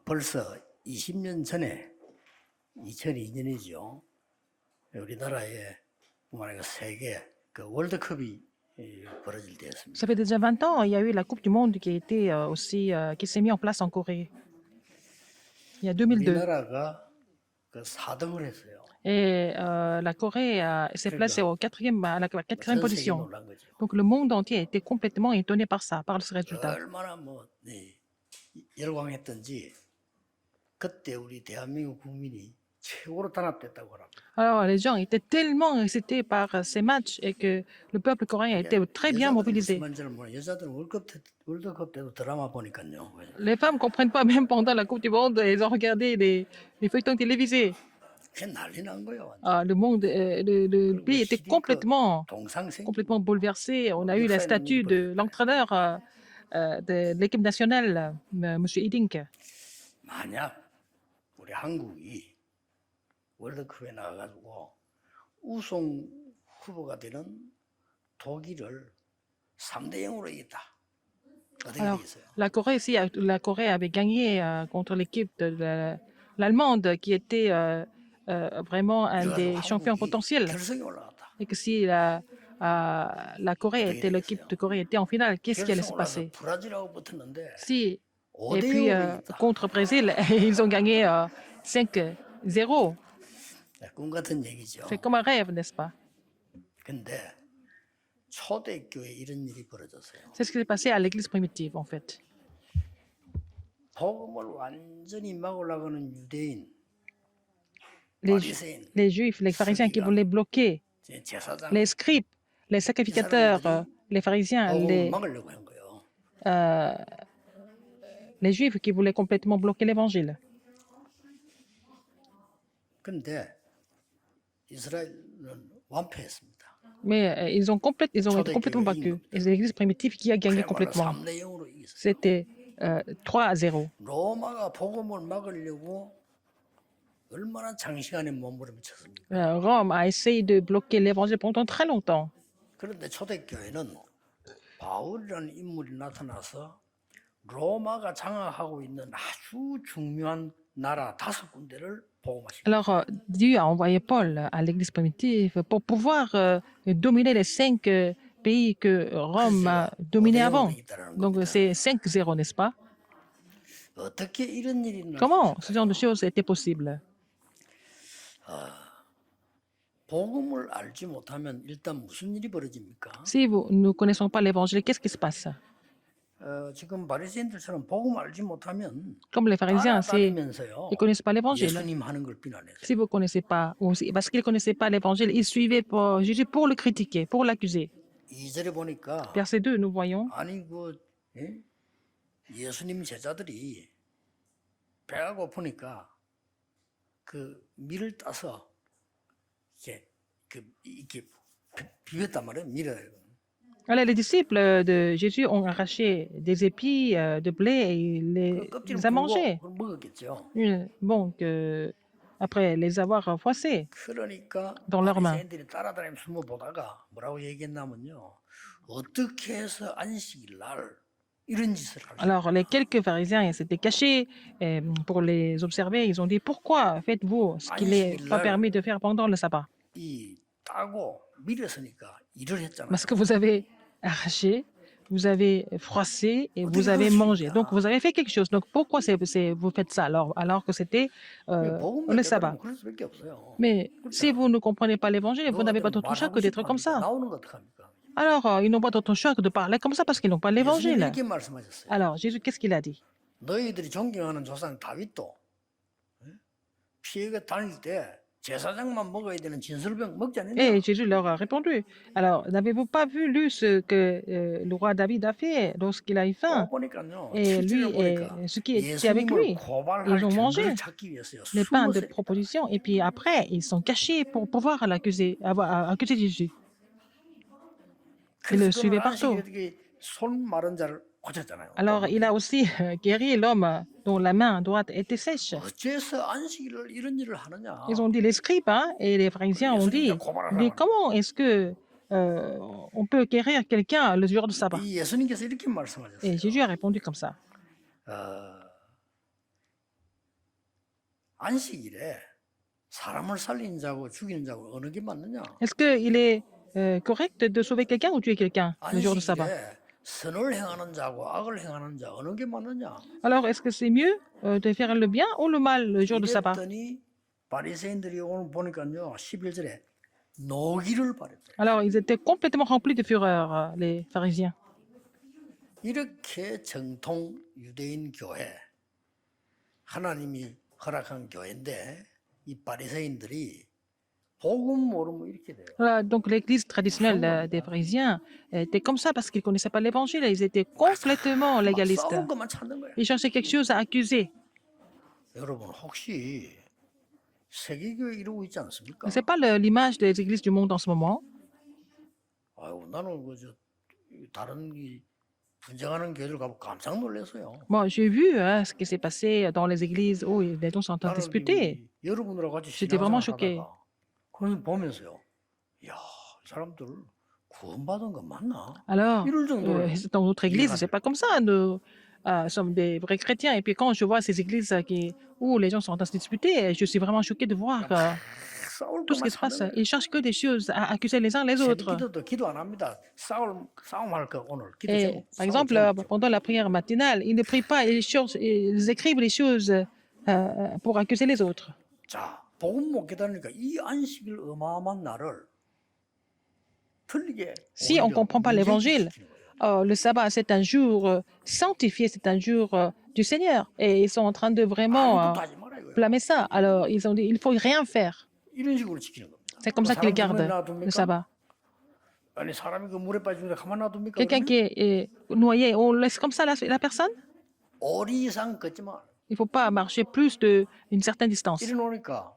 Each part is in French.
벌써 20년 전에 2002년이죠. 우리나라에 만약에 세계 그 월드컵이 벌어질 때였습니다. Ça fait déjà 20 ans, il y a eu la Coupe du Monde qui a été aussi, qui s'est mise en place en Corée. Il y a 2002. 우리나라가 그 4등을 했어요. Et la Corée s'est placée à la quatrième 전 세계 position. 놀란 거죠. Donc le monde entier a été complètement étonné par ça, par ce résultat. 얼마나 열광했던지 그때 우리 대한민국 국민이 최고로 단합됐다고 합니다. Alors les gens étaient tellement excités par ces matchs et que le peuple coréen a été très bien mobilisé. 여자들은 월드컵 때도 드라마 보니까요. Les femmes ne comprennent pas, même pendant la Coupe du Monde, elles ont regardé les feuilletons télévisés. 그게 난리 난 거예요. Le monde, le pays était complètement 동상생 bouleversé. On a eu la statue de l'entraîneur de l'équipe nationale, M. Hidink. 만약 우리 한국이 월드컵에 나가가지고 우승 후보가 되는 독일을 3대 0으로 이겼다. 어떻게 Alors, 되겠어요? la Corée avait gagné contre l'équipe de l'Allemande, qui était vraiment un des champions potentiels. 결승에 올라갔다. Et que si la Corée était, l'équipe de Corée était en finale, qu'est-ce qui allait se passer? 브라질하고 붙었는데 Si, et 5대 puis 0으로 이겼다. contre Brésil, ils ont gagné 5-0. 꿈 같은 얘기죠. C'est comme un rêve, n'est-ce pas? 근데 초대교회에 이런 일이 벌어졌어요. C'est ce qui s'est passé à l'église primitive, en fait. 복음을 완전히 막으려고 하는 유대인, Les, 바리새인, les Juifs, les pharisiens qui voulaient bloquer, 제사장 les scribes, les sacrificateurs, les pharisiens, 복음을 막으려고 한 거예요. les Juifs qui voulaient complètement bloquer l'évangile. 근데 이스라엘은 완패했습니다. Mais ils ont été complètement battus. Et c'est l'église primitive qui a gagné complètement. 3대 0으로 이겼어요. C'était 3-0. 로마가 복음을 막으려고 얼마나 장시간에 몸부림쳤습니까? Rome a essayé de bloquer l'évangile pendant très longtemps. 그런데 초대교회는 바울이라는 인물이 나타나서 로마가 장악하고 있는 아주 중요한 나라 5군데를 복음하십니다. Alors, Dieu a envoyé Paul à l'église primitive pour pouvoir dominer les 5 pays que Rome a dominés avant. Donc, c'est 5-0, n'est-ce pas? 어떻게 이런 일이 일어날 수 Comment 있을까요? ce genre de choses était possible? 복음을 알지 못하면 일단 무슨 일이 벌어집니까? Si nous ne connaissons pas l'évangile, qu'est-ce qui se passe? 지금 바리새인들처럼 복음 알지 못하면 Comme les pharisiens, ils 따라다니면서요. ne connaissent pas l'évangile. 예수님 하는 걸 비난해서. Si vous ne connaissez pas, ou parce qu'ils ne connaissaient pas l'évangile, ils suivaient Jésus pour le critiquer, pour l'accuser. 2절에 보니까 Verset 2, nous voyons, 아니 예수님 제자들이 배가 고프니까 그 밀을 따서 이렇게 비볐단 말이에요. 밀어요. alors, les disciples de Jésus ont arraché des épis de blé et il les a mangés. 그걸 먹었겠죠. Bon, après les avoir froissés 그러니까 dans leurs mains. 바리새인들이 따라다니면서 숨어 보다가 뭐라고 얘기했냐면요. 어떻게 해서 안식일 날 이런 짓을 할까? Alors, les quelques pharisiens ils s'étaient cachés pour les observer. Ils ont dit, pourquoi faites-vous ce qu'il n'est pas permis de faire pendant le sabbat? 이 따고 밀었으니까 일을 했잖아요. Parce que vous avez arraché, vous avez froissé et vous avez mangé. Donc, vous avez fait quelque chose. Donc, pourquoi vous faites ça alors que c'était 복음을 le 깨달으면 sabbat? 그럴 수밖에 없어요. Mais si vous ne comprenez pas l'évangile, vous n'avez pas d'autre choix que d'être comme ça. 나오는 거 어떡합니까? Alors, ils n'ont pas d'autre choix que de parler comme ça parce qu'ils n'ont pas 예수님이 l'évangile. 이렇게 말씀하셨어요. Alors, Jésus, qu'est-ce qu'il a dit? 너희들이 존경하는 조상 다윗도 피해가 다닐 때 제사장만 먹어야 되는 진설병 먹지 않았냐? Et Jésus leur a répondu. Alors, n'avez-vous pas lu ce que le roi David a fait lorsqu'il a eu faim? 보니까요. Et lui et ceux qui étaient avec lui, ils ont mangé les pains de proposition. Et puis après, ils sont cachés pour pouvoir l'accuser, accuser Jésus. Ils le suivaient partout. 손 마른 자를 고쳤잖아요. Alors, il a aussi guéri l'homme dont la main droite était sèche. 어째서 안식일을 이런 일을 하느냐? Ils ont dit, les scribes et les pharisiens ont dit, mais comment est-ce que on peut guérir quelqu'un le jour du sabbat? 이 예수님께서 이렇게 Et 말씀하셨어요. Jésus a répondu comme ça. 안식일에 사람을 살리는 자고 죽이는 자고 어느 게 맞느냐? Est-ce qu'il est correct de sauver quelqu'un ou tuer quelqu'un le jour de sabbat? 안식일에 선을 행하는 자고 악을 행하는 자 어느 게 맞느냐? Alors, est-ce que c'est mieux de faire le bien ou le mal le jour de sabbat? 이랬더니 바리새인들이 오늘 보니까요 11절에 노기를 바랬대. Alors, ils étaient complètement remplis de fureur, les pharisiens. 이렇게 정통 유대인 교회 하나님이 허락한 교회인데 이 바리새인들이 복음 모르면 이렇게 돼요. Voilà, donc l'église traditionnelle des pharisiens était comme ça parce qu'ils ne connaissaient pas l'évangile, ils étaient complètement 막 légalistes. 싸울 것만 찾는 거예요. Ils cherchaient quelque chose à accuser. 여러분 혹시 세계교회 이러고 있지 않습니까? Ce n'est pas l'image des églises du monde en ce moment. 아유 나는 그저 다른 이 분쟁하는 교회들 가고 깜짝 놀랐어요. Moi, j'ai vu ce qui s'est passé dans les églises où les gens sont en train de 나는 disputer. 여러분들하고 같이 J'étais vraiment 신앙생활 choqué. 하다가 그걸 보면서요. 야, 이 사람들 구원받은 거 맞나? Alors, 이럴 정도로 dans notre église, 이해가 c'est pas comme ça. Nous sommes des vrais chrétiens. Et puis quand je vois ces églises où les gens sont en train de se disputer, je suis vraiment choqué de voir 싸울 tout ce 것만 qui se passe. 찾는 거예요. Ils cherchent que des choses à accuser les uns les 새벽 autres. 기도도 기도 안 합니다. 싸움할 거 오늘 기도 Et 제목. par exemple, pendant la prière matinale, ils ne prient pas, ils écrivent les choses pour accuser les autres. 자, 복음 못 깨달으니까 이 안식일 어마어마한 날을 틀리게 Si on ne comprend pas l'évangile, le sabbat, c'est un jour sanctifié, c'est un jour du Seigneur. Et ils sont en train de vraiment 아무것도 하지 말아요. 이거예요. blâmer ça. Alors, ils ont dit, il ne faut rien faire. 이런 식으로 지키는 겁니다. C'est comme ça qu'ils 사람 물에 gardent le 놔둡니까? sabbat. 아니 사람이 그 물에 빠지는데 가만 놔둡니까? Quelqu'un 그러면? qui est noyé, on laisse comme ça la personne? 오리 이상 걷지 마. Il ne faut pas marcher plus d'une certaine distance. 이래 놓으니까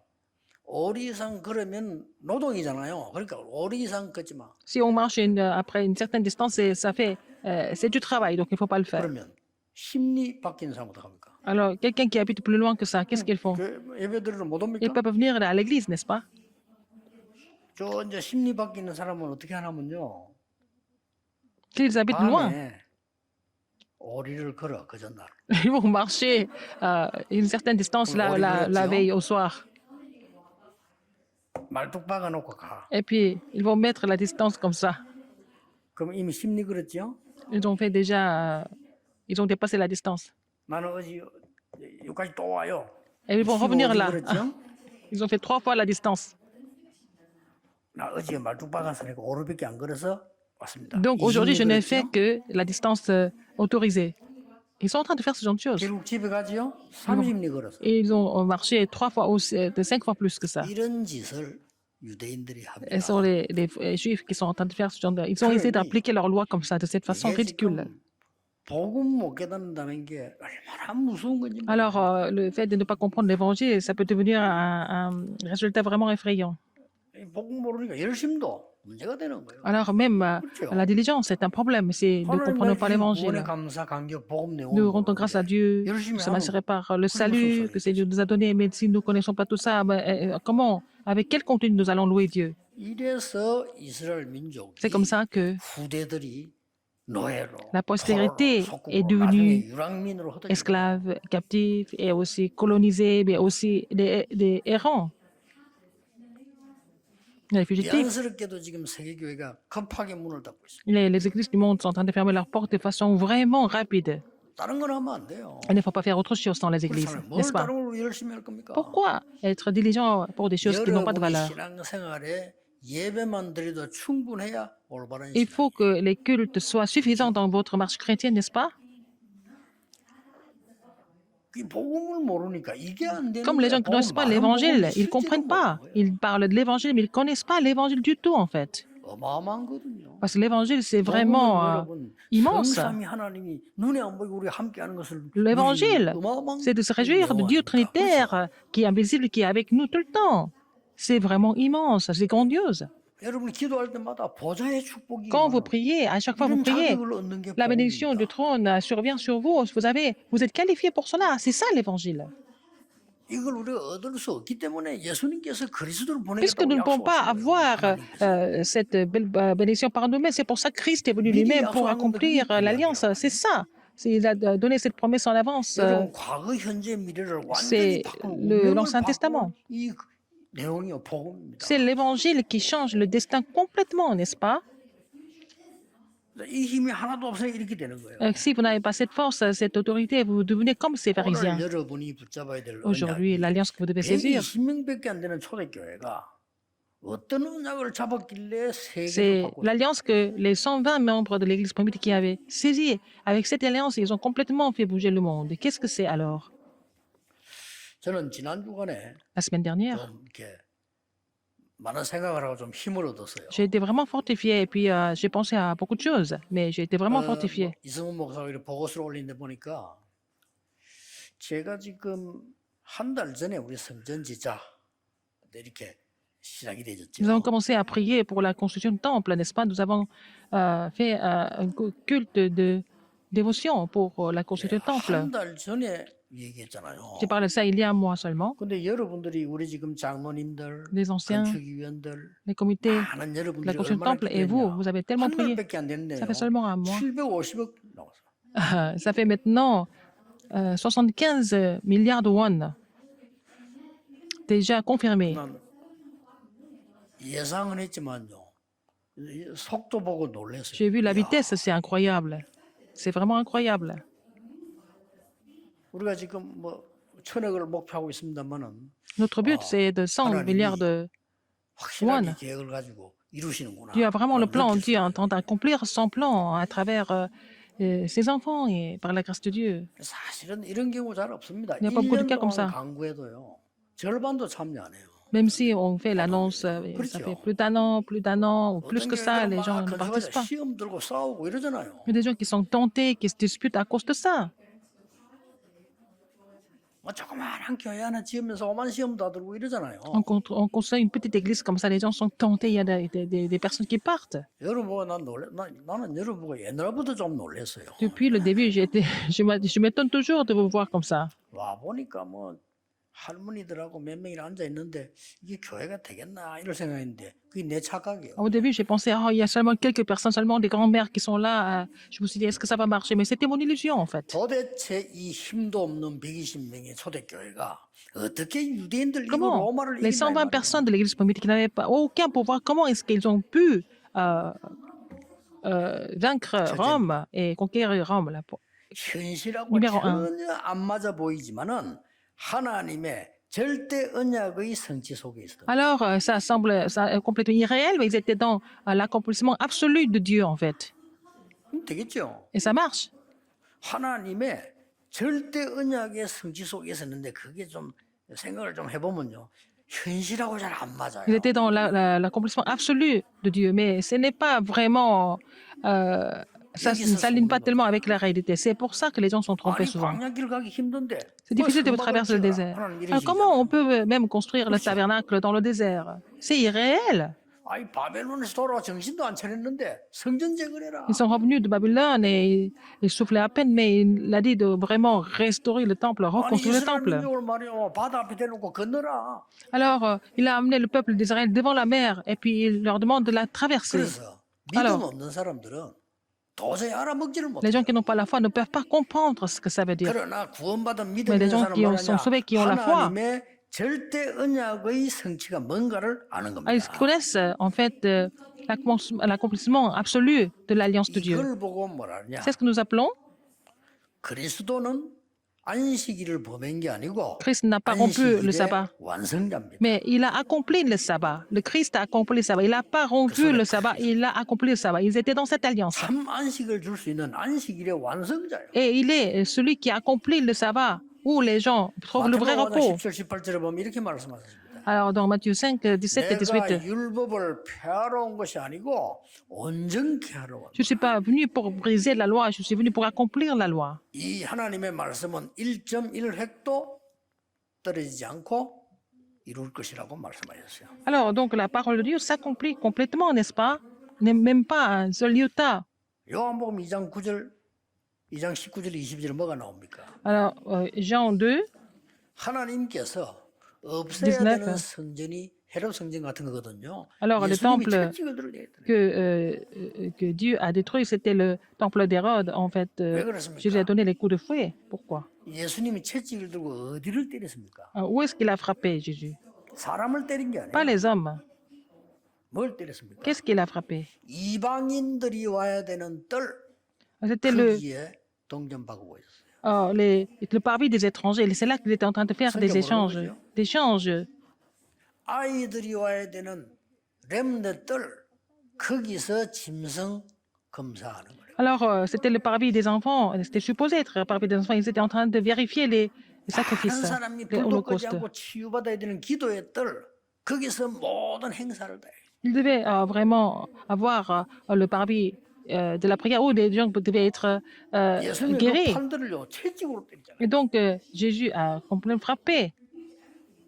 오리 이상 걸으면 노동이잖아요. 그러니까 오리 이상 걷지 마. Si on marche après une certaine distance, c'est du travail, donc il ne faut pas le faire. 그러면 심리 바뀌는 사람 어떡합니까? Alors, quelqu'un qui habite plus loin que ça, qu'est-ce qu'ils font? 그 예배드리러 못 Ils 옵니까? peuvent venir à l'église, n'est-ce pas? 저 이제 심리 바뀌는 사람은 어떻게 하냐면요. S'ils habitent loin, 밤에 오리를 걸어 그 전날. ils vont marcher une certaine distance la veille au soir. 말뚝 박아 놓고 가. Et puis, ils vont mettre la distance comme ça. 그럼 이미 심리 걸었죠? Ils ont fait déjà, ils ont dépassé la distance. 나는 어제 여기까지 또 와요. Et ils vont 15 revenir 오리 là. 걸었죠? Ils ont fait 3 fois la distance. 나 어제 말뚝 박았으니까 오리밖에 안 걸어서 왔습니다. Donc aujourd'hui, je n'ai 20 fait 걸었죠? que la distance autorisée. Ils sont en train de faire ce genre de choses. 결국 집에 가지요? 30리 걸었어. Et ils ont marché 3 fois, 5 fois plus que ça. 이런 짓을 유대인들이 Et ce sont 합니다. les Juifs qui sont en train de faire ce genre de... Ils ont essayé d'appliquer leur loi comme ça, de cette façon 이게 ridicule. 지금 복음 못 깨닫는다는 게 얼마나 무서운 건지 몰라요. Alors, le fait de ne pas comprendre l'évangile, ça peut devenir un résultat vraiment effrayant. 이 복음 모르니까 열심도 문제가 되는 거예요. Alors, même 그렇죠. la diligence, c'est un problème si nous ne comprenons pas 구원의 l'évangile. 감사 감격 복음 내용을 Nous rendons grâce à Dieu, 열심히 nous sommes 하면 assurés par le 무슨 salut que 소용이 Dieu nous a donné, mais si nous ne connaissons pas tout ça, comment, avec quel contenu nous allons louer Dieu? 이래서 이스라엘 민족이 C'est comme ça que 후대들이 노예로 la postérité 포로로, est 속국으로, devenue 나중에 유랑민으로 흩어지고 esclaves, captifs et aussi colonisés, mais aussi des errants, des fugitifs. 미안스럽게도 지금 세계교회가 급하게 문을 닫고 있습니다. Les églises du monde sont en train de fermer leurs portes de façon vraiment rapide. 다른 건 하면 안 돼요. Il ne faut pas faire autre chose dans les églises, 그렇잖아요. 뭘 n'est-ce pas? 다른 걸 열심히 할 겁니까? Pourquoi être diligent pour des choses qui n'ont pas de 여러분이 valeur? 신앙생활에 예배만 드려도 충분해야 올바른 Il 신앙. faut que les cultes soient suffisants dans votre marche chrétienne, n'est-ce pas? 이 복음을 모르니까 이게 안 되는 Comme les gens ne connaissent pas l'évangile, ils ne comprennent pas. Ils parlent de l'évangile, mais ils ne connaissent pas l'évangile du tout, en fait. 어마어마한거든요. Parce que l'évangile, c'est 복음은 vraiment 여러분, immense. 성삼위 하나님이 눈에 안 보이고 우리가 함께하는 것을 L'évangile, 누리는 어마어마한 c'est de se réjouir de Dieu 영광이니까. Trinitaire, qui est invisible, qui est avec nous tout le temps. C'est vraiment immense, c'est grandiose. 여러분이 기도할 때마다 보좌의 축복이 Quand vous 임하는 priez, à chaque fois vous 이런 priez, 자격을 얻는 게 la bénédiction du 복음입니다. trône survient sur vous. Vous êtes qualifié pour cela. C'est ça l'évangile. 이걸 우리가 얻을 수 없기 때문에 예수님께서 그리스도를 Puisque nous ne 보내겠다고 pouvons pas 약속하신 avoir 거예요. 하나님께서. cette belle bénédiction par nous-mêmes, c'est pour ça que Christ est venu lui-même pour accomplir l'alliance. C'est ça. il a donné cette promesse en avance. 여러분 과거, 현재, 미래를 완전히 C'est 바꾸는 운명을 l'Ancien 바꾸는 Testament. 이 내용이요 복음입니다. C'est l'évangile qui change le destin complètement, n'est-ce pas? 이 힘이 하나도 없으니 이렇게 되는 거예요. Si vous n'avez pas cette force, cette autorité, vous devenez comme ces pharisiens. 오늘 여러분이 붙잡아야 될 Aujourd'hui, 언약이 l'alliance que vous devez saisir, 120명밖에 안 되는 초대교회가 어떤 언약을 잡았길래 세계를 c'est 바꿨어요? l'alliance que les 120 membres de l'Église primitive qui avaient saisie. Avec cette alliance, ils ont complètement fait bouger le monde. Et qu'est-ce que c'est alors? 저는 지난 주간에 La semaine dernière, 좀 이렇게 많은 생각을 하고 좀 힘을 얻었어요. j'ai été vraiment fortifié et puis j'ai pensé à beaucoup de choses, mais j'ai été vraiment fortifié. 이승훈 목사가 이렇게 보고서를 올리는데 보니까 제가 지금 한 달 전에 우리 성전지자 이렇게 시작이 Nous avons 되었죠. commencé à prier pour la construction du temple, n'est-ce pas? Nous avons fait un culte de dévotion pour la construction du temple. 한 달 전에 얘기했잖아요. J'ai parlé de ça il y a un mois seulement. 근데 여러분들이 우리 지금 장로님들, Les anciens, 건축위원들, les comités 많은 de la 여러분들이 construction du 얼마나 temple et vous, 기도했냐. vous avez tellement 한 prié. 달밖에 안 됐네요. Ça fait seulement un mois. 750억 나왔어. Ça fait maintenant 75 milliards de won déjà confirmés. 난 예상은 했지만요. 이 속도 보고 놀랐어요. J'ai vu la 이야, vitesse, c'est incroyable. C'est vraiment incroyable. 우리가 지금 뭐 천억을 목표하고 있습니다만은 Notre but, c'est de 100 milliards de 확실하게 won. 계획을 가지고 이루시는구나. Dieu a vraiment le plan. Dieu 느꼈어요. entend accomplir son plan à travers ses enfants et par la grâce de Dieu. 사실은 이런 경우 잘 없습니다. Il n'y a pas beaucoup de 1년 cas comme 동안 ça. 강구해도요. 절반도 참여 안 해요. Même si on fait l'annonce, ça 그렇죠. fait plus d'un an ou plus 어떤 que ça, les gens 교회들은 ne 막 participent pas. 시험 들고 싸우고 이러잖아요. Il y a des gens qui sont tentés, qui se disputent à cause de ça. 뭐 조그마한 교회 하나 지으면서 오만 시험 다 들고 이러잖아요. On construit une petite église comme ça, les gens sont tentés, il y a des personnes qui partent. 여러분 보고 나는 여러분 보고 옛날부터 좀 놀랐어요. Depuis le début, je m'étonne toujours de vous voir comme ça. 와 보니까 뭐 할머니들하고 몇 명이 앉아 있는데 이게 교회가 되겠나 이런 생각했는데 그게 내 착각이에요. Au début, j'ai pensé, oh, il y a seulement quelques personnes, seulement des grands-mères qui sont là. Je me suis dit, est-ce que ça va marcher? Mais c'était mon illusion, en fait. 도대체 이 힘도 없는 120명의 초대교회가 어떻게 유대인들 이거 Comment 로마를 les 이긴다 이 120 말이에요. personnes de l'église primitive qui n'avaient pas aucun pouvoir, comment est-ce qu'ils ont pu vaincre Rome et conquérir Rome là, 현실하고 Numéro un. 전혀 안 맞아 보이지만은 하나님의 절대 언약의 성취 속에 있어요. Alors, ça semble complètement irréel, mais ils étaient dans l'accomplissement absolu de Dieu, en fait. 그럼 되겠죠. Et ça marche. 하나님의 절대 언약의 성취 속에 있었는데 그게 좀 생각을 좀 해보면요. 현실하고 잘 안 맞아요. Ils étaient dans l'accomplissement absolu de Dieu, mais ce n'est pas vraiment... ça ne s'aligne pas tellement avec la réalité. C'est pour ça que les gens sont trompés 아니 souvent. 광야길 가기 힘든데 C'est difficile de traverser le désert. Alors comment on peut même construire le tabernacle dans le désert? C'est irréel. 아니 바벨론에서 돌아와 정신도 안 차렸는데 성전 재건해라. Ils sont revenus de Babylone et ils soufflaient à peine, mais il a dit de vraiment restaurer le temple, 아니 reconstruire le 이스라엘 temple. 민족을 말이요 바다 앞에 대놓고 건너라. Alors, il a amené le peuple d'Israël devant la mer et puis il leur demande de la traverser. 그래서 믿음 Alors, 없는 사람들은 도저히 알아먹지를 les 못해. gens qui n'ont pas la foi ne peuvent pas comprendre ce que ça veut dire. 그러나 구원받은 믿음 Mais les 있는 gens 사람 qui sont sauvés, qui ont la foi, 하나님의 절대 언약의 성취가 뭔가를 아는 겁니다. ils connaissent en fait l'accomplissement absolu de l'alliance de Dieu. 이걸 보고 뭐라냐? C'est ce que nous appelons. 그리스도는 안식일을 범한 게 아니고 Christ n'a pas rompu le 안식일의 sabbat, 완성자입니다. mais il a accompli le sabbat. Le Christ a accompli le sabbat. Il n'a pas rompu le sabbat, il a accompli le sabbat. Ils étaient dans cette alliance. 참 안식을 줄 수 있는 안식일의 완성자예요. Et il est celui qui a accompli le sabbat, où les gens trouvent le vrai 마태복음 repos. 10절 18절에 보면 이렇게 말씀하셨습니다. Alors, dans Matthieu 5, 17 et 18, 내가 율법을 폐하러 온 것이 아니고 온전케 하러 왔다. je ne suis pas venu pour briser la loi, je suis venu pour accomplir la loi. 이 하나님의 말씀은 1.1획도 떨어지지 않고 이룰 것이라고 말씀하셨어요. Alors, donc, la parole de Dieu s'accomplit complètement, n'est-ce pas? Même pas un seul iota. 요한복음 2장 9절, 2장 19절, 20절 뭐가 나옵니까? Alors, Jean 2, 하나님께서 없애야 되는 19. 성전이 헤롯 성전 같은 거거든요. Alors, le 예수님이 temple 채찍을 들고 있더래요. que Dieu a détruit, c'était le temple d'Hérode. En fait, 왜 Jésus a 그렇습니까? donné les coups de fouet. Pourquoi? 예수님이 채찍을 들고 어디를 때렸습니까? Où est-ce qu'il a frappé, Jésus? 사람을 때린 게 Pas 아니에요. les hommes. 뭘 때렸습니까? Qu'est-ce qu'il a frappé? 이방인들이 와야 되는 뜰 C'était le, 거기에 동전박고 있었어요. le parvis des étrangers. C'est là qu'il était en train de faire des 성경 뭐라고 échanges. 그러죠? D'échanges. 아이들이 와야 되는 렘네 뜰 거기서 짐승 검사하는 거예요. Alors, c'était le parvis des enfants. C'était supposé être le parvis des enfants. Ils étaient en train de vérifier les 한 sacrifices, 사람이 les 불도 끄지 holocaustes. 않고 치유받아야 되는 기도의 뜰 거기서 모든 행사를 다 해요. Ils devaient vraiment avoir le parvis de la prière où les gens devaient être 예수님이 그 guéris. 판들을요 채찍으로 때리잖아요. Et donc, Jésus a complètement frappé.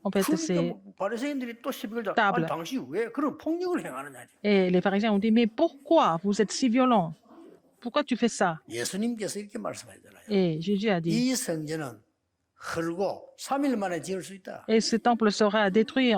En fait, c'est... 그러니까 바리새인들이 또 시비를 자. table. 아니 당신 왜 그런 폭력을 행하느냐. Et les pharisiens ont dit, mais pourquoi vous êtes si violents? Pourquoi tu fais ça? 예수님께서 이렇게 말씀하잖아요. Et Jésus a dit, 이 성전은 헐고 3일 만에 지을 수 있다. et ce temple sera détruit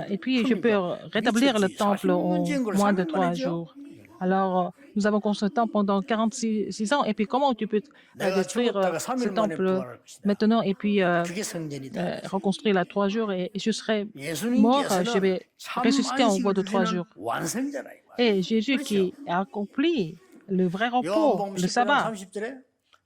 et puis je peux rétablir le temple en moins de 3 jours. Alors, nous avons construit ce temple pendant 46 ans, et puis comment tu peux détruire ce temple maintenant et puis 그게 성전이다. reconstruire à 3 jours et je serai mort, je 예수님께서는 vais 참 ressusciter en bout de 안식을 3 주시는 jours. 완성자라. Et Jésus qui a accompli le vrai repos, 요한복음 le 10장 sabbat. 30절에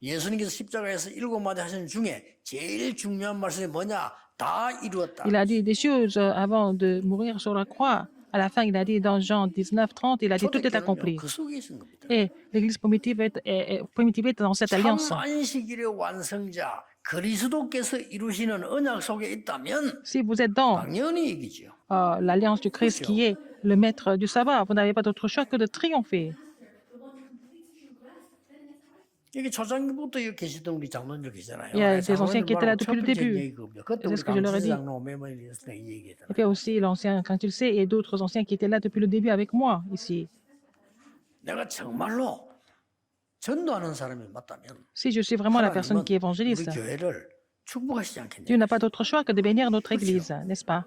예수님께서 십자가에서 7마디 하신 중에 제일 중요한 말씀이 뭐냐? 다 이루었다. Il a dit des choses avant de mourir sur la croix. À la fin, il a dit dans Jean 19, 30, il a dit tout est accompli. 그 속에 있는 겁니다. Et l'Église primitive est dans cette alliance. 참 안식일의 완성자 그리스도께서 이루시는 언약 속에 있다면 Si vous êtes dans 당연히 이기죠. l'alliance du Christ qui est le maître du sabbat, vous n'avez pas d'autre choix que de triompher. 이게 초창기부터 여기 계시던 우리 장로님들 계시잖아요. Il y a des anciens qui étaient là depuis le début. 그때 C'est ce que je leur ai dit. 장로 메모리에 이 얘기했잖아요. Et puis aussi l'ancien, quand tu le sais, et d'autres anciens qui étaient là depuis le début avec moi ici. 내가 정말로 전도하는 사람이 맞다면 Si je suis vraiment la personne 하나님은 qui évangélise, 우리 교회를 축복하시지 않겠냐. Dieu n'a pas d'autre choix que de bénir notre Église, n'est-ce pas?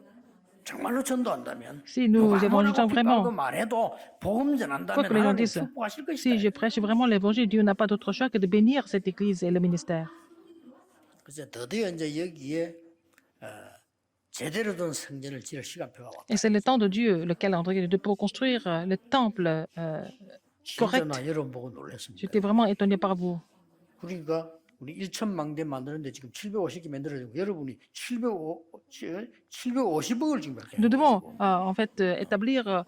정말로 전도한다면 Si nous 누가 évangélisons 아무라고 핍박하고 vraiment, 말해도 복음 quoi 전한다면 que les gens 하나님 disent, 축복하실 si 것이다. je prêche vraiment l'évangile, Dieu n'a pas d'autre choix que de bénir cette Église et le ministère. 그래서 드디어 이제 여기에 제대로 된 성전을 지을 시간표가 왔다. Et c'est le temps de Dieu, le calendrier, de pour construire le temple correct. 진짜 나 여러분 보고 놀랐습니다. J'étais vraiment étonné par vous. 그러니까 우리 1,000망대 만드는데 지금 750개 만들어지고 여러분이 750억을 지금 이렇게 Nous devons en fait établir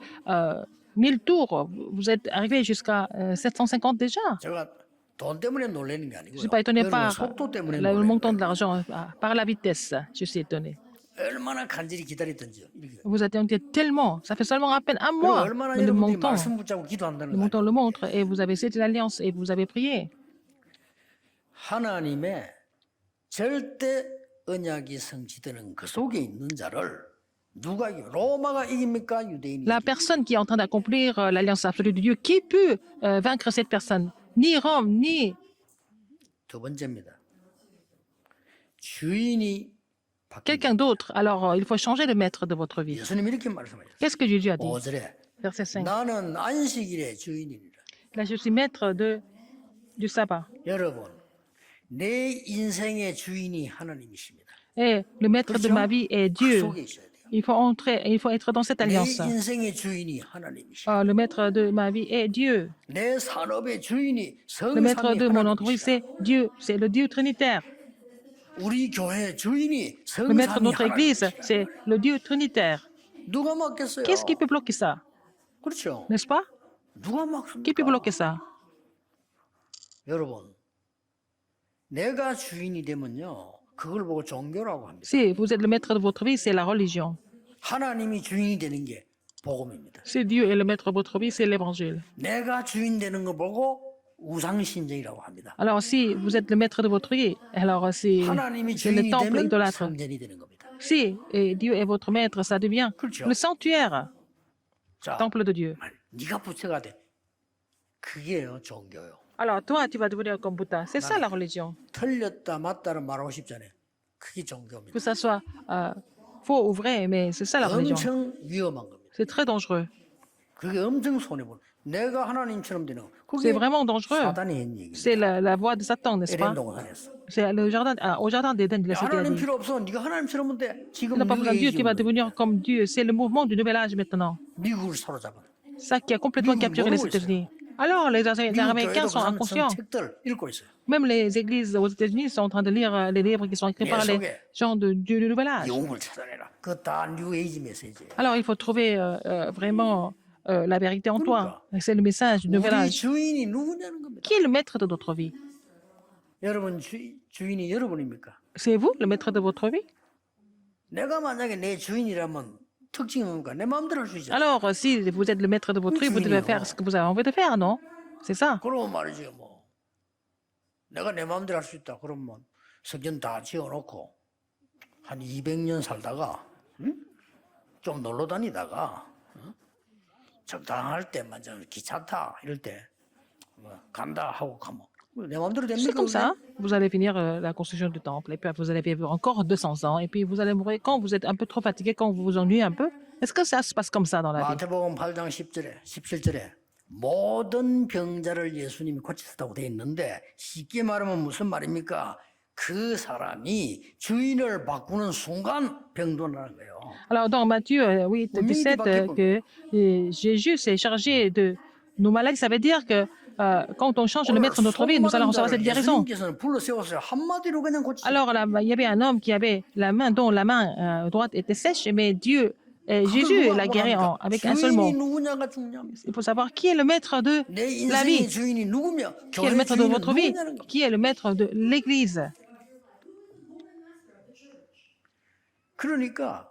1000 tours. Vous êtes arrivé jusqu'à 750 déjà. 제가 돈 때문에 놀라는 게 Je ne 아니고요. suis pas étonné 여러분 par 속도 때문에 le 놀라는 montant de 거예요. l'argent, par la vitesse. Je suis étonné. 얼마나 간절히 기다렸던지요. 이렇게. Vous attendez tellement. Ça fait seulement à peine un 그리고 mois. 얼마나 Mais le 여러분들이 montant, 말씀 붙잡고 기도한다는 le 거예요. montant le montre. Et vous avez cédé l'alliance et vous avez prié. 하나님의 절대 언약이 성취되는 그 속에 있는 자를 누가 이겨? 로마가 이깁니까? 유대인이 La 이깁니까? personne qui est en train d'accomplir l'alliance absolue de Dieu, qui peut vaincre cette personne? Ni Rome, ni 두 번째입니다. 주인이 바뀌. quelqu'un d'autre. Alors, il faut changer le maître de votre vie. 예수님 이렇게 말씀하셨어요. Qu'est-ce que Jésus a dit? 5절에 Verset 5. 나는 안식일의 주인이니라. Là, je suis maître du sabbat. 여러분, 내 인생의 주인이 하나님이십니다. Et le maître de ma vie est 그 Dieu. 속에 있어야 돼요. Il faut entrer, il faut être dans cette 내 alliance. 인생의 주인이 하나님이십니다. Le maître de ma vie est Dieu. 내 산업의 주인이 Le maître 성삼위 de mon entreprise, 하나님이시다. c'est Dieu. C'est le Dieu trinitaire. 우리 교회 주인이 Le maître de 성삼위 notre église, 하나님이시다. c'est le Dieu trinitaire. 누가 막겠어요? Qu'est-ce qui peut bloquer ça? 그렇죠. N'est-ce pas? 누가 Qui peut 막습니까? bloquer ça? 여러분, 내가 주인이 되면요, 그걸 보고 종교라고 합니다. Si vous êtes le maître de votre vie, c'est la religion. 하나님이 주인이 되는 게 복음입니다. Si Dieu est le maître de votre vie, c'est l'évangile. 내가 주인 되는 거 보고 우상신정이라고 합니다. Alors, si vous êtes le maître de votre vie, alors 하나님이 c'est le 주인이 temple 되면 idolâtre. 성전이 되는 겁니다. Si Dieu est votre maître, ça devient 그렇죠. le sanctuaire, 자, temple de Dieu. 네가 부처가 돼. 그게요 종교요. Alors, toi, tu vas devenir comme Bouddha. C'est ça la religion. 틀렸다 맞다를 말하고 싶잖아요. 그게 종교입니다. Que ça soit faux ou vrai, mais c'est ça la religion. 엄청 위험한 겁니다. C'est très dangereux. 그게 엄청 손해보는. 내가 하나님처럼 되는 거. C'est 그게 vraiment dangereux. 사단이 한 C'est 얘기입니다. la voie de Satan, n'est-ce pas? 에덴 동산에서. C'est le jardin, au jardin d'Éden, il a ce qu'il a 하나님 dit. 필요 없어. 네가 하나님처럼 돼. Tu 지금 n'as pas besoin de Dieu, tu vas 미국의 devenir comme Dieu. C'est le mouvement du nouvel âge maintenant. 미국을 사로잡아. Ça qui a complètement capturé les États-Unis. Alors, les 미국 Américains 교회도 sont 그 inconscients. 책들 읽고 있어요. Même les églises aux États-Unis sont en train de lire les livres qui sont écrits par les gens du nouvel âge. 영웅을 찾아내라. 그거 다 뉴에이지 메시지예요. Alors, il faut trouver vraiment la vérité en toi. C'est le message du nouvel 우리 âge. 주인이 누구냐는 겁니다. Qui est le maître de notre vie? 여러분 주인이 여러분입니까? C'est vous, le maître de votre vie? 내가 만약에 내 주인이라면 특징이 뭡니까? 내 마음대로 할 수 있잖아. Alors, si vous êtes le maître de votre vie, vous devez faire ce que vous avez envie de faire, non? C'est ça. 그러면 말이지 뭐. 내가 내 마음대로 할 수 있다. 그러면 석전 다 지어놓고 한 200년 살다가 응? 좀 놀러 다니다가 응? 적당할 때만 좀 기차 타 이럴 때 뭐, 간다 하고 가면 내 마음대로 C'est 됩니까? comme 그게? ça. Vous allez finir la construction du temple, et puis vous allez vivre encore 200 ans, et puis vous allez mourir quand vous êtes un peu trop fatigué, quand vous vous ennuyez un peu. Est-ce que ça se passe comme ça dans la vie? 마태복음 8장 10절에 17절에 모든 병자를 예수님이 고치셨다고 되어 있는데 쉽게 말하면 무슨 말입니까? 그 사람이 주인을 바꾸는 순간 병도 나는 거예요. Alors, dans Matthieu 8, 17, que Jésus s'est chargé de nos maladies, ça veut dire que quand on change le maître de notre vie, nous allons recevoir cette guérison. 예수님께서는 불러 세웠어요. 한마디로 그냥 고치셨어요. Alors, là, il y avait un homme qui avait la main, dont la main droite était sèche, mais Dieu, Jésus l'a guéri avec un seul mot. 주인이 누구냐가 중요합니다. Il faut savoir qui est le maître de 내 la 인생의 vie, 주인이 누구며 qui est le 교회 maître de 주인은 votre vie, 누구냐는 거. qui est le maître de l'Église. 그러니까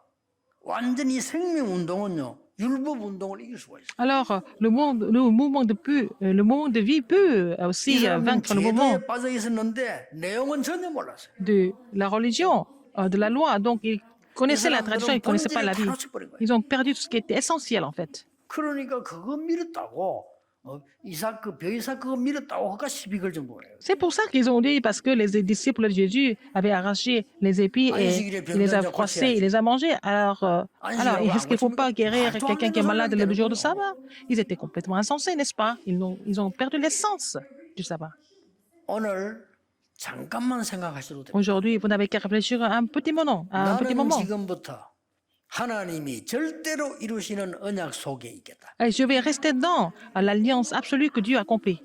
완전히 생명 운동은요. 율법 운동을 이길 수가 있어요. Alors, le mouvement de vie peut 이 aussi 사람은 vaincre le mouvement 제도에 빠져 있었는데 내용은 전혀 몰랐어요. de la religion, de la loi. Donc, ils connaissaient la tradition, ils ne connaissaient pas la vie. Ils ont perdu tout ce qui était essentiel, en fait. 그러니까 그거 밀었다고 이삭 그 벼이삭 그거 밀었다고 그까 시비 걸 정도예요. C'est pour ça qu'ils ont dit, parce que les disciples de Jésus avaient arraché les épis et il les a froissés, il les a mangés. Alors est-ce qu'il ne faut pas guérir quelqu'un qui est malade le jour du sabbat? Ils étaient complètement insensés, n'est-ce pas? Ils ont perdu l'essence du sabbat. 오늘 잠깐만 생각하셔도 돼요. Aujourd'hui, vous n'avez qu'à réfléchir un petit moment, à un petit 나는 moment. 지금부터 하나님이 절대로 이루시는 언약 속에 있겠다. Et je vais rester dans l'alliance absolue que Dieu accomplit.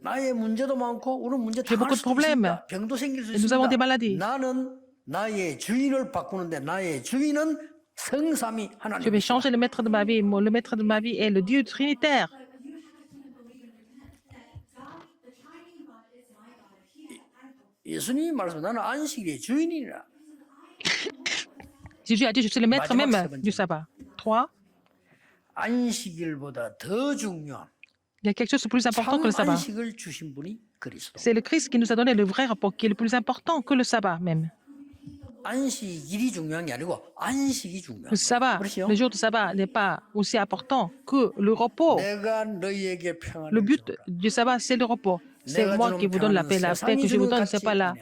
나의 문제도 많고 우리 문제 J'ai 당할 beaucoup de 수도 problèmes. 있습니다. 병도 생길 수 Et nous avons des 있습니다. maladies. 나는 나의 주인을 바꾸는데 나의 주인은 성삼위 Je vais 하나님. changer le maître de ma vie. Le maître de ma vie est le Dieu trinitaire. 예수님이 말씀 나는 안식일의 주인이라. Jésus a dit, je suis le maître même du sabbat. 3. 안식일보다 더 중요한 Il y a quelque chose de plus important que le 참 sabbat. 안식을 주신 분이 그리스도. C'est le Christ qui nous a donné le vrai repos, qui est le plus important que le sabbat même. 안식일이 중요한 게 아니고 안식이 중요한 Le sabbat, 그렇죠? le jour du sabbat n'est pas aussi important que le repos. 내가 너희에게 평안을 Le but 주노라. du sabbat, c'est le repos. C'est moi qui vous donne la paix. La paix que je vous donne, ce n'est pas la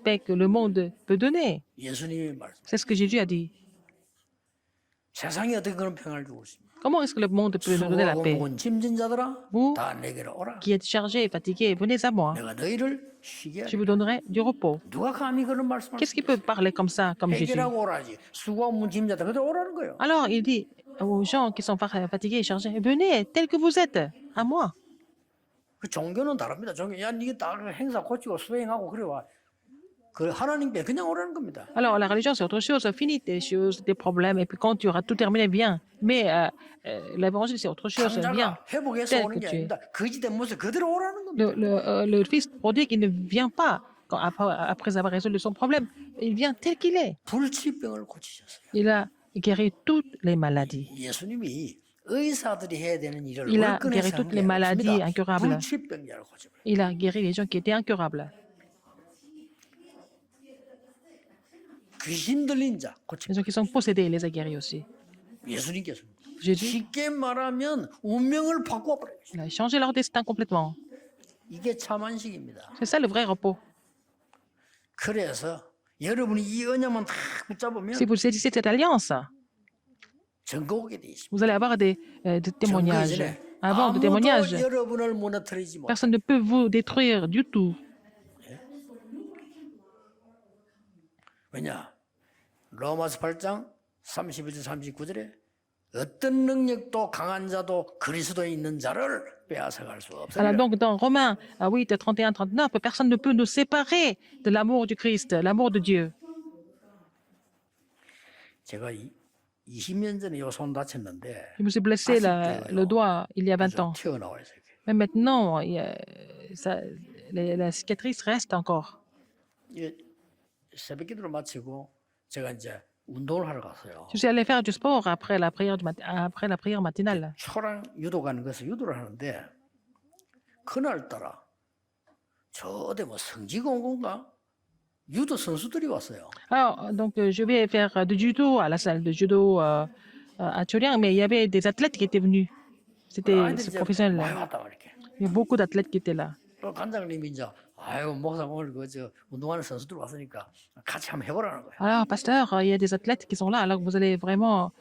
paix que le monde peut donner. 예수님이 말씀. C'est ce que Jésus a dit. 세상이 어떻게 그런 평안을 주고 있습니까? Comment est-ce que le monde peut nous donner la 수고하고 paix? 무거운 짐진 자들아 Vous 다 내게로 오라. qui êtes chargés et fatigués, venez à moi. 내가 너희를 쉬게 Je 하리라. vous donnerai du repos. 누가 감히 그런 말씀을 Qu'est-ce qui peut parler comme ça, comme Jésus? 해결하고 오라지. 수고하고 무거운 짐진 자들 그대로 오라는 거예요. Alors, il dit aux gens qui sont fatigués et chargés, venez tel que vous êtes, à moi. 그 종교는 다릅니다. 종교 야 이게 다 행사 고치고 수행하고 그래와 그 하나님께 그냥 오라는 겁니다. Alors, la religion, c'est autre chose. Finis tes choses, tes problèmes, et puis quand tu auras tout terminé, bien. Mais l'évangile, c'est autre chose. Bien. 강자가 회복해서 tel 오는 que 게 tu es. 아닙니다. 거짓된 모습 그대로 오라는 겁니다. Le fils prodigue, il ne vient pas après avoir résolu son problème. Il vient tel qu'il est. 불치병을 고치셨어요. Il a guéri toutes les maladies. 예수님이 의사들이 해야 되는 일을 Il a 월권에서 guéri 한 toutes 게 les maladies 아닙니다. incurables. 불치병자를 고쳐버려요. Il a guéri les gens qui étaient incurables. 귀신 들린 자 Les 고쳐. gens qui sont possédés, il les a guéris aussi. 예수님께서 Jésus, 쉽게 말하면 운명을 바꿔버려요. il a changé leur destin complètement. 이게 참 안식입니다. C'est ça le vrai repos. 그래서 여러분이 이 언약만 다 붙잡으면 Si vous saisissez cette alliance, 증거 오게 돼 있습니다. vous allez avoir des 증거 témoignages. 이전에 Avant de 아무도 témoignages, 여러분을 무너뜨리지 못. personne ne peut vous détruire du tout. 왜냐? 로마서 8장 31절 39절에 어떤 능력도 강한 자도 그리스도에 있는 자를 빼앗아갈 수 없어요. Alors donc, dans Romains 8, 31, 39, personne ne peut nous séparer de l'amour du Christ, l'amour de Dieu. 제가 20년 전에 요 손 다쳤는데 Je me suis blessé le doigt il y a 20 ans. 튀어나와 있어요. Mais maintenant, la cicatrice reste encore. 이게 새벽 기도를 마치고 제가 이제 운동을 하러 갔어요. Je suis allé faire du sport après la prière, après la prière matinale. 초랑 유도 가는 것을 유도를 하는데 그날따라 저 어디 뭐 성지공고인가 유도 선수들이 왔어요. Alors, donc, je vais faire du judo à la salle de judo à Turin, mais il y avait des athlètes qui étaient venus. C'était 아이들이 c'est 이제 professionnel. 많이 왔다 이렇게. Il y a beaucoup d'athlètes qui étaient là. 또 관장님이 이제 아유 목사 오늘 그저 운동하는 선수들 왔으니까 같이 한번 해보라는 거야. Alors, pasteur, il y a des athlètes qui sont là, alors que vous allez vraiment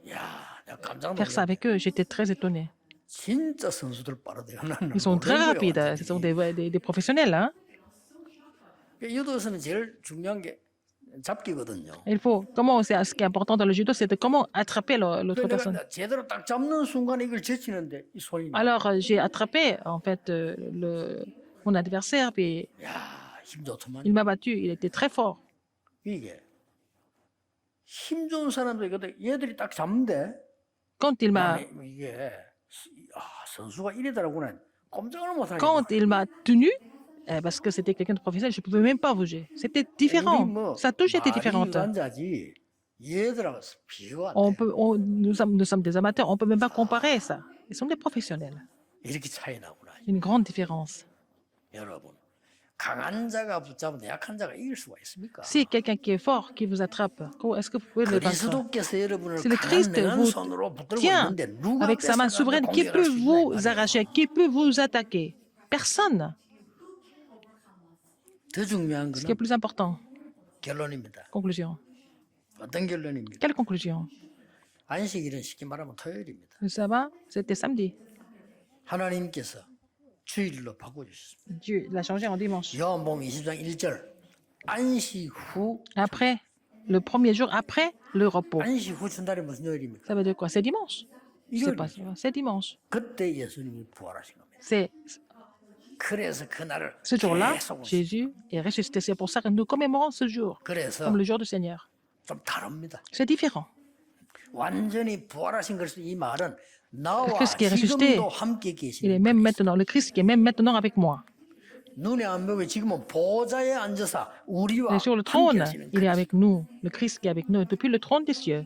야, 내가 깜짝 faire ça 놀랐네. avec eux. J'étais très étonné. 진짜 선수들 빠르대요. 나는 Ils sont très 놀란 거예요, rapides. Ce sont 완전히. des professionnels. Hein? 유도에서는 제일 중요한 게 잡기거든요. Il faut, ce qui est important dans le judo, c'est de comment attraper l'autre personne. 내가 제대로 딱 잡는 순간에 이걸 제치는데 이 손이 나. Alors, j'ai attrapé, en fait, mon adversaire, puis 야, 힘 좋더만. il m'a battu. Il était très fort. 이게 힘 좋은 사람들 이거든 얘들이 딱 잡는데 Quand il m'a, 아니, 이게 선수가 이래더라고는 꼼짝을 못 하겠다. quand il m'a tenu, parce que c'était quelqu'un de professionnel, je ne pouvais même pas bouger. C'était différent. Sa touche était différente. 유단자지 얘들하고 비교가 안 돼. Nous sommes des amateurs, on ne peut même pas comparer ça. Ils sont des professionnels. 이렇게 차이 나구나. Une grande différence. 여러분, 강한 자가 붙잡는데 약한 자가 이길 수가 있습니까? Si quelqu'un qui est fort, qui vous attrape, est-ce que vous pouvez le battre? 그리스도께서 여러분을 Si le Christ 강한 vous 손으로 붙들고 tient 있는데 누가 avec sa main 뺏어가서 souveraine, qui 공격할 peut 수 있냐, 이 vous 말이에요. arracher? Qui peut vous attaquer? Personne. 더 중요한 Ce qui est 거는 plus important. 결론입니다. Conclusion. 어떤 결론입니까? Quelle conclusion? 안식일은 쉽게 말하면 토요일입니다. Le sabbat, c'était samedi. 하나님께서 주일로 바꿔주셨습니다. Dieu l'a changé en dimanche. 요한복음 20장 1절 안식 후 Après, le premier jour après le repos. 안식 후 전날이 무슨 요일입니까? Ça veut dire quoi? C'est dimanche. 일요일. C'est dimanche. 그때 예수님이 부활하신 겁니다. C'est 그래서 그날을 ce jour-là, 계속 Jésus est ressuscité. C'est pour ça que nous commémorons ce jour 그래서 comme le jour du Seigneur. 좀 다릅니다. C'est différent. 완전히 부활하신 것이 이 말은 나와 Le Christ qui est ressuscité, 지금도 함께 il est 계시는 même maintenant, le Christ qui est même maintenant avec moi. 눈에 안 보이고 지금은 보좌에 앉아서 우리와 Et sur le 함께 trône, 하시는 il est 그리스도. avec nous. Le Christ qui est avec nous depuis le trône des cieux.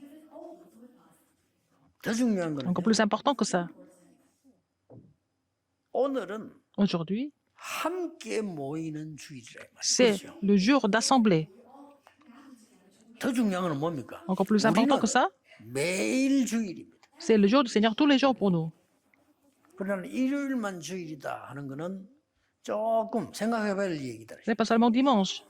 더 중요한 거는 Encore plus important que ça. 오늘은 Aujourd'hui, 함께 모이는 주일이라 이 c'est 말이죠. le jour d'assemblée. 더 중요한 건 뭡니까? Encore plus important 우리는 que ça, 매일 주일입니다. c'est le jour du Seigneur tous les jours pour nous. 그러나 일요일만 주일이다 하는 거는 조금 생각해봐야 할 얘기다. Ce n'est pas seulement dimanche,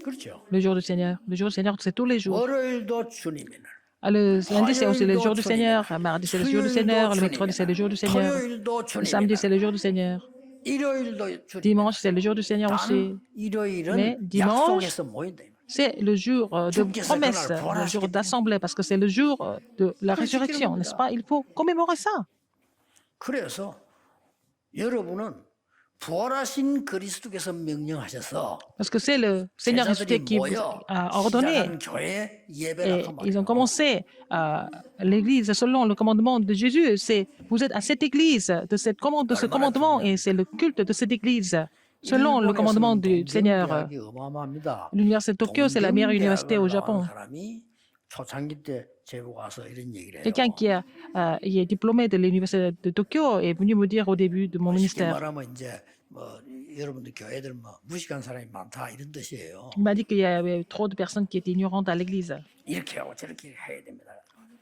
그렇죠. le jour du Seigneur. Le jour du Seigneur, c'est tous les jours. 월요일도 주님의 날. Ah, le lundi, c'est aussi le jour du Seigneur. Mardi, c'est le jour du Seigneur. Le mercredi, c'est le jour du Seigneur. 토요일도 Le 주님의 samedi, 날. c'est le jour du Seigneur. 일요일도 주님의 Dimanche, c'est le jour du Seigneur 날. aussi. 일요일은 Mais dimanche, 약속에서 모인다. 이 말이에요. C'est le jour de promesse, le jour d'assemblée, parce que c'est le jour de la résurrection, n'est-ce pas? Il faut commémorer ça. 그래서 여러분은 부활하신 그리스도께서 명령하셔서 Parce que c'est le Seigneur ressuscité qui vous a ordonné. 시작한 교회 Et 예배라고 ils ont 말해요. commencé l'église selon le commandement de Jésus. Vous êtes à cette église, de ce commandement, et c'est le culte de cette église, selon le commandement du Seigneur. 동경대학이 어마어마합니다. L'université de Tokyo, c'est la meilleure université au 동경대학을 Japon. 나온 사람이 초창기 때 제보 와서 이런 얘기를 해요. Quelqu'un qui est diplômé de l'université de Tokyo est venu me dire au début de mon 쉽게 ministère. 말하면 이제 뭐 여러분들 교회들 뭐 무식한 사람이 많다 이런 뜻이에요. Il m'a dit qu'il y avait trop de personnes qui étaient ignorantes à l'église. 이렇게 하고 저렇게 해야 됩니다.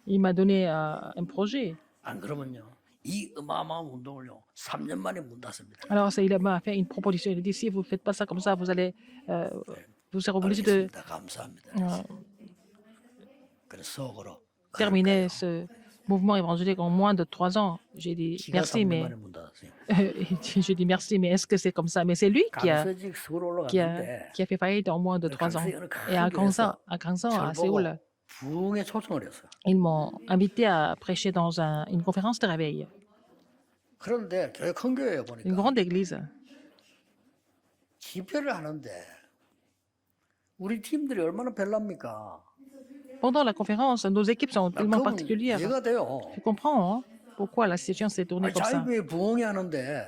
Il m'a donné un projet. 안 그러면요 이 어마어마한 운동을요 3년 만에 문 닫습니다. Alors, il m'a fait une proposition. Il a dit, si vous ne faites pas ça comme ça, vous serez obligé de 알겠습니다. 감사합니다. euh, 그래서 속으로 terminer ce mouvement évangélique en moins de 3 ans. J'ai dit, 지가 merci, 3년 mais 만에 문 닫았어요. j'ai dit merci, mais est-ce que c'est comme ça? Mais c'est lui 강서직 서울 올라갔는데 qui a fait faillite en moins de 3 ans. Et à Gangsan, à Séoul, 부흥에 초청을 했어요. ils m'ont invité à prêcher dans une conférence de réveil, 그런데 교회 큰 교회에 une 보니까 grande église. 집회를 하는데 우리 팀들이 얼마나 별납니까? Pendant la conférence, nos équipes sont tellement 그건 particulières. 이해가 돼요. Je comprends hein, pourquoi la situation s'est tournée comme ça. 자유교회 부흥회 하는데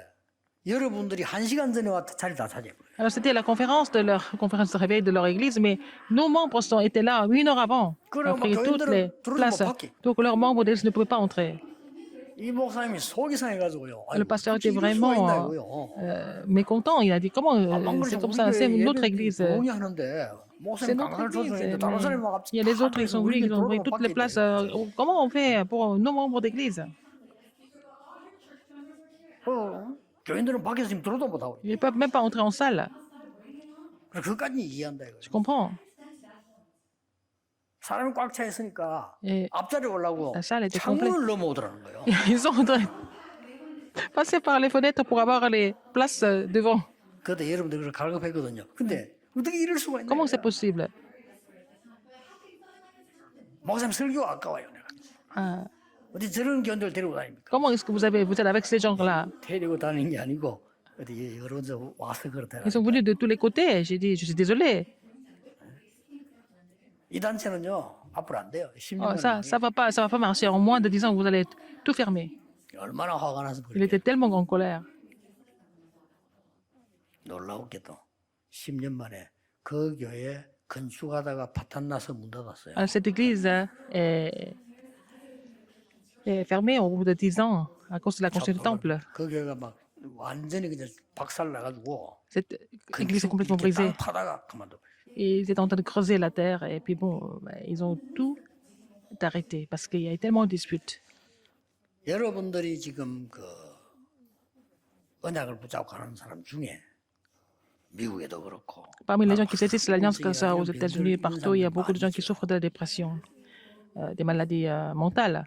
여러분들이 1시간 전에 와서 자리 다 차지해버려요. Alors, c'était la conférence de leur conférence de réveil de leur église, mais nos membres étaient là 1 heure avant, ont pris toutes les places. Donc, leurs membres ne pouvaient pas entrer. 이 목사님이 속이 상해가지고요. Le pasteur était vraiment mécontent. Il a dit, comment c'est comme ça? C'est notre église. C'est notre église. Il y a les autres qui sont venus, qui ont pris toutes les places. Comment on fait pour nos membres d'église? 교인들은 밖에서 지금 들어도 못하고. Ils ne peuvent même pas entrer en salle. 그것까지 이해한다 이거죠. Je comprends. 사람이 꽉 차 있으니까 Et 앞자리 올라고 la salle était complète. 창문을 넘어오더라는 거예요. Ils sont en train de passer par les fenêtres pour avoir les places devant. 그때 여러분들 그걸 갈급했거든요. 근데 어떻게 이럴 수가 있냐? Comment c'est possible? 목사님 설교 아까워요. 내가. Ah, 어디 저런 교인들 데리고 다닙니까? comment est-ce que vous êtes avec ces gens-là? 데리고 다니는 게 아니고 어디 여러 번 와서 그렇다. Ils sont venus de tous les côtés. J'ai dit, je suis désolé. 이 단체는요 앞으로 안 돼요. 10년 Oh, ça va pas marcher. En moins de 10 ans, vous allez tout fermer. 얼마나 화가 나서 Il 그래. était tellement en colère. 놀라웠겠다. 10년 만에 그 교회 건축하다가 파탄 나서 문 닫았어요. Alors, cette église est fermée au bout de 10 ans à cause de la construction du temple. 그 교회가 막 완전히 그냥 박살 나가지고 Cette église est complètement brisée. 땅 파다가 그만둬. Et ils étaient en train de creuser la terre. Et puis bon, ils ont tout arrêté parce qu'il y a tellement de disputes. 여러분들이 지금 그 언약을 붙잡고 가는 사람 중에 미국에도 그렇고 Parmi les gens qui saisissent l'alliance que ça aux États-Unis et partout, il y a beaucoup de gens qui souffrent de la dépression, des maladies mentales.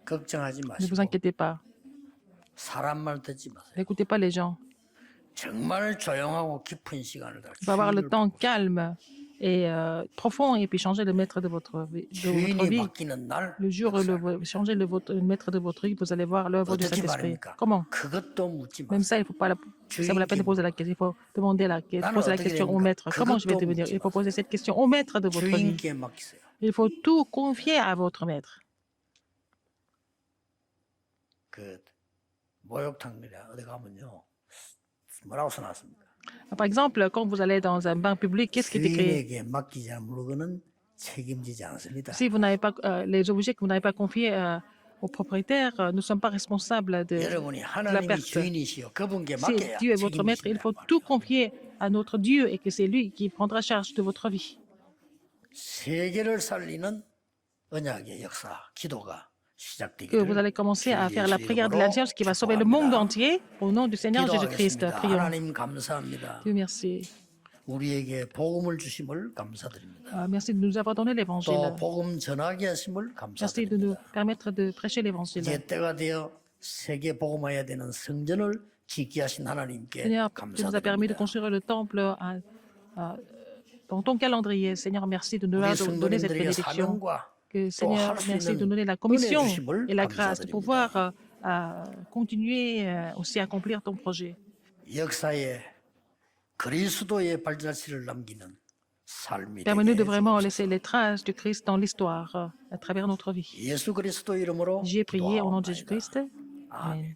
걱정하지 Ne vous 마시고 inquiétez pas. 사람 말 듣지 마세요. N'écoutez pas les gens. 정말 조용하고 깊은 시간을 다 Il faut avoir le temps calme et profond et puis changer le maître de votre 주인이 vie. 바뀌는 날 Le jour où vous changez le maître de votre vie, vous allez voir l'œuvre du 어떻게 Saint-Esprit. 말입니까? Comment? 그것도 묻지 Même 마세요. ça, il faut pas ça vaut la peine de poser la question. Il faut demander poser la question au maître. Comment je vais devenir? Il faut poser cette question au maître de votre vie. 주인께 맡기세요. Il faut tout confier à votre maître. 그 목욕탕이나 어디 가면요 뭐라고 써놨습니까? Par exemple, quand vous allez dans un bain public, qu'est-ce qui est écrit? 주인에게 맡기지 않은 물건은 책임지지 않습니다. Si vous n'avez pas les objets que vous n'avez pas confiés au propriétaire, nous ne sommes pas responsables de 여러분이 la 하나님이 perte. 주인이시여 그분께 Si 맡겨야 Dieu est votre maître, il faut tout confier à notre Dieu et que c'est lui qui prendra charge de votre vie. 세계를 살리는 언약의 역사, 기도가 Que vous allez commencer à faire la prière de l'Alliance qui va sauver le monde entier au nom du Seigneur Jésus-Christ. Prions. 하나님 감사합니다. Dieu merci. 우리에게 복음을 주심을 감사드립니다. Merci de nous avoir donné l'évangile. 또 복음 전하게 하심을 Merci de nous 감사드립니다. permettre de prêcher l'évangile. 이제 때가 되어 세계 복음화해야 되는 성전을 짓게 하신 하나님께 Seigneur, tu nous as permis de 감사드립니다. construire le temple dans ton calendrier. Seigneur, merci de nous 우리 donner cette 성도님들에게 bénédiction. 사명과 Que Seigneur, 할 수 merci de 있는 donner la commission 은혜 주심을 et la grâce de 감사드립니다. pouvoir continuer aussi à accomplir ton projet. 역사에 그리스도의 발자취를 남기는 삶이 Permets-nous 되게 de vraiment 해주옵소서. laisser les traces du Christ dans l'histoire à travers notre vie. 예수 그리스도 이름으로 J'ai prié au nom de 기도하옵나이다. Jésus-Christ. Amen.